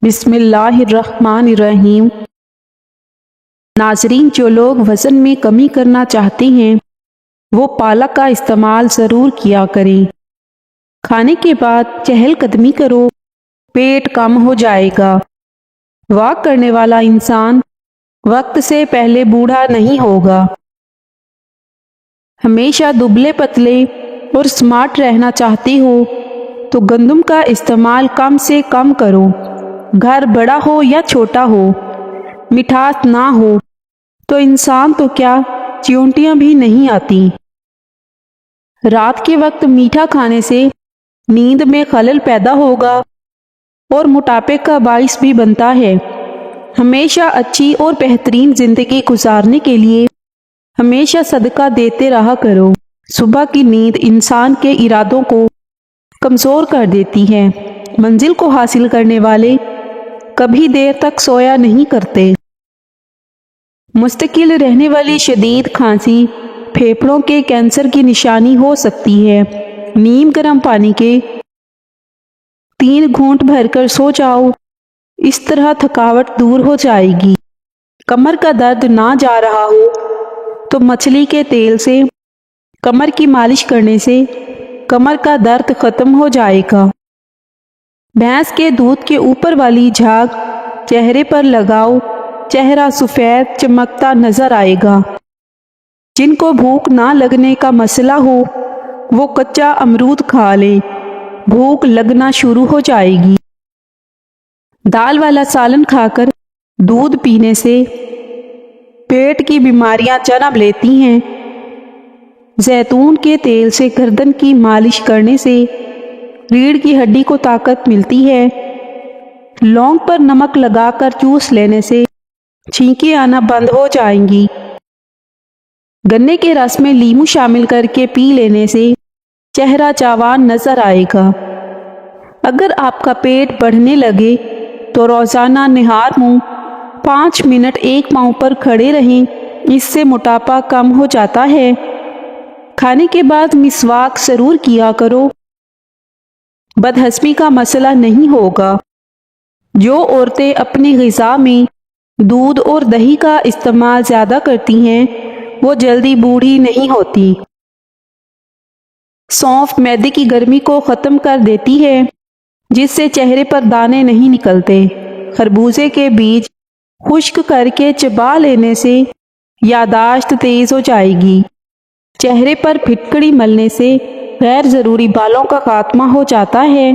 بسم اللہ الرحمن الرحیم۔ ناظرین، جو لوگ وزن میں کمی کرنا چاہتے ہیں وہ پالک کا استعمال ضرور کیا کریں۔ کھانے کے بعد چہل قدمی کرو، پیٹ کم ہو جائے گا۔ واک کرنے والا انسان وقت سے پہلے بوڑھا نہیں ہوگا۔ ہمیشہ دبلے پتلے اور سمارٹ رہنا چاہتے ہو تو گندم کا استعمال کم سے کم کرو۔ گھر بڑا ہو یا چھوٹا ہو، مٹھاس نہ ہو تو انسان تو کیا چیونٹیاں بھی نہیں آتی۔ رات کے وقت میٹھا کھانے سے نیند میں خلل پیدا ہوگا اور موٹاپے کا باعث بھی بنتا ہے۔ ہمیشہ اچھی اور بہترین زندگی گزارنے کے لیے ہمیشہ صدقہ دیتے رہا کرو۔ صبح کی نیند انسان کے ارادوں کو کمزور کر دیتی ہے۔ منزل کو حاصل کرنے والے کبھی دیر تک سویا نہیں کرتے۔ مستقل رہنے والی شدید کھانسی پھیپھڑوں کے کینسر کی نشانی ہو سکتی ہے۔ نیم گرم پانی کے 3 گھونٹ بھر کر سو جاؤ، اس طرح تھکاوٹ دور ہو جائے گی۔ کمر کا درد نہ جا رہا ہو تو مچھلی کے تیل سے کمر کی مالش کرنے سے کمر کا درد ختم ہو جائے گا۔ بھینس کے دودھ کے اوپر والی جھاگ چہرے پر لگاؤ، چہرہ سفید چمکتا نظر آئے گا۔ جن کو بھوک نہ لگنے کا مسئلہ ہو وہ کچا امرود کھا لیں، بھوک لگنا شروع ہو جائے گی۔ دال والا سالن کھا کر دودھ پینے سے پیٹ کی بیماریاں جنم لیتی ہیں۔ زیتون کے تیل سے گردن کی مالش کرنے سے ریڑھ کی ہڈی کو طاقت ملتی ہے۔ لونگ پر نمک لگا کر جوس لینے سے چھینکیں آنا بند ہو جائیں گی۔ گنے کے رس میں لیمو شامل کر کے پی لینے سے چہرہ جوان نظر آئے گا۔ اگر آپ کا پیٹ بڑھنے لگے تو روزانہ نہار منہ 5 منٹ ایک پاؤں پر کھڑے رہیں، اس سے موٹاپا کم ہو جاتا ہے۔ کھانے کے بعد مسواک ضرور کیا کرو، بدہضمی کا مسئلہ نہیں ہوگا۔ جو عورتیں اپنی غذا میں دودھ اور دہی کا استعمال زیادہ کرتی ہیں وہ جلدی بوڑھی نہیں ہوتی۔ سونف معدے کی گرمی کو ختم کر دیتی ہے، جس سے چہرے پر دانے نہیں نکلتے۔ خربوزے کے بیج خشک کر کے چبا لینے سے یادداشت تیز ہو جائے گی۔ چہرے پر پھٹکڑی ملنے سے غیر ضروری بالوں کا خاتمہ ہو جاتا ہے۔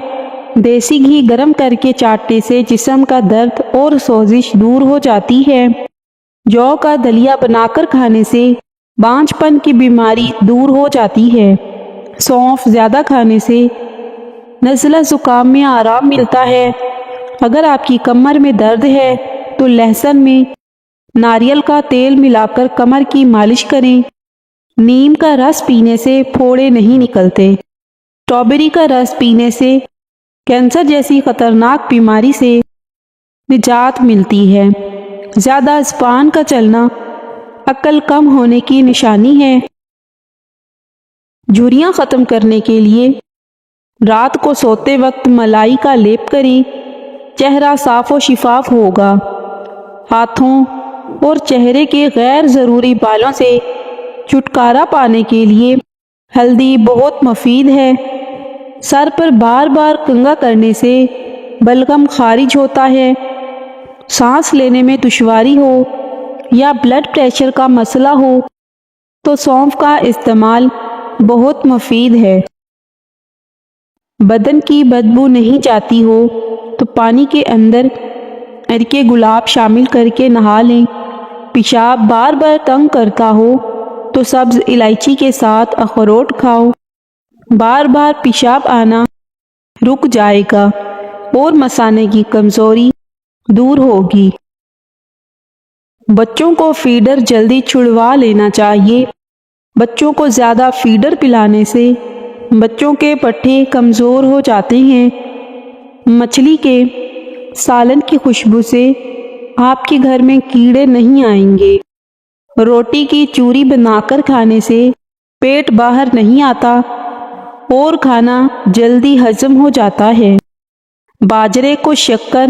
دیسی گھی گرم کر کے چاٹنے سے جسم کا درد اور سوزش دور ہو جاتی ہے۔ جو کا دلیا بنا کر کھانے سے بانجھ پن کی بیماری دور ہو جاتی ہے۔ سونف زیادہ کھانے سے نزلہ زکام میں آرام ملتا ہے۔ اگر آپ کی کمر میں درد ہے تو لہسن میں ناریل کا تیل ملا کر کمر کی مالش کریں۔ نیم کا رس پینے سے پھوڑے نہیں نکلتے۔ اسٹرابیری کا رس پینے سے کینسر جیسی خطرناک بیماری سے نجات ملتی ہے۔ زیادہ زبان کا چلنا عقل کم ہونے کی نشانی ہے۔ جھریاں ختم کرنے کے لیے رات کو سوتے وقت ملائی کا لیپ کریں، چہرہ صاف و شفاف ہوگا۔ ہاتھوں اور چہرے کے غیر ضروری بالوں سے چھٹکارا پانے کے لیے ہلدی بہت مفید ہے۔ سر پر بار بار کنگھا کرنے سے بلغم خارج ہوتا ہے۔ سانس لینے میں دشواری ہو یا بلڈ پریشر کا مسئلہ ہو تو سونف کا استعمال بہت مفید ہے۔ بدن کی بدبو نہیں جاتی ہو تو پانی کے اندر عرق گلاب شامل کر کے نہا لیں۔ پیشاب بار بار تنگ کرتا ہو تو سبز الائچی کے ساتھ اخروٹ کھاؤ، بار بار پیشاب آنا رک جائے گا اور مثانے کی کمزوری دور ہوگی۔ بچوں کو فیڈر جلدی چھڑوا لینا چاہیے۔ بچوں کو زیادہ فیڈر پلانے سے بچوں کے پٹھے کمزور ہو جاتے ہیں۔ مچھلی کے سالن کی خوشبو سے آپ کے گھر میں کیڑے نہیں آئیں گے۔ روٹی کی چوری بنا کر کھانے سے پیٹ باہر نہیں آتا اور کھانا جلدی ہضم ہو جاتا ہے۔ باجرے کو شکر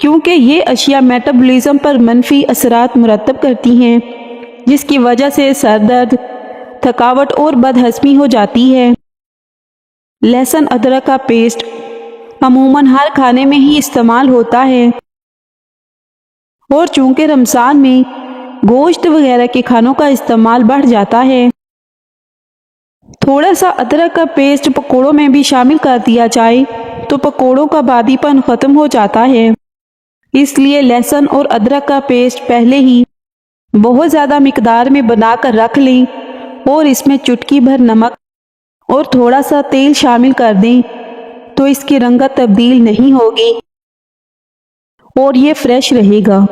کیونکہ یہ اشیاء میٹابولزم پر منفی اثرات مرتب کرتی ہیں، جس کی وجہ سے سر درد، تھکاوٹ اور بد ہضمی ہو جاتی ہے۔ لہسن ادرک کا پیسٹ عموماً ہر کھانے میں ہی استعمال ہوتا ہے، اور چونکہ رمضان میں گوشت وغیرہ کے کھانوں کا استعمال بڑھ جاتا ہے، تھوڑا سا ادرک کا پیسٹ پکوڑوں میں بھی شامل کر دیا جائے تو پکوڑوں کا بادی پن ختم ہو جاتا ہے۔ اس لیے لہسن اور ادرک کا پیسٹ پہلے ہی بہت زیادہ مقدار میں بنا کر رکھ لیں اور اس میں چٹکی بھر نمک اور تھوڑا سا تیل شامل کر دیں تو اس کی رنگت تبدیل نہیں ہوگی اور یہ فریش رہے گا۔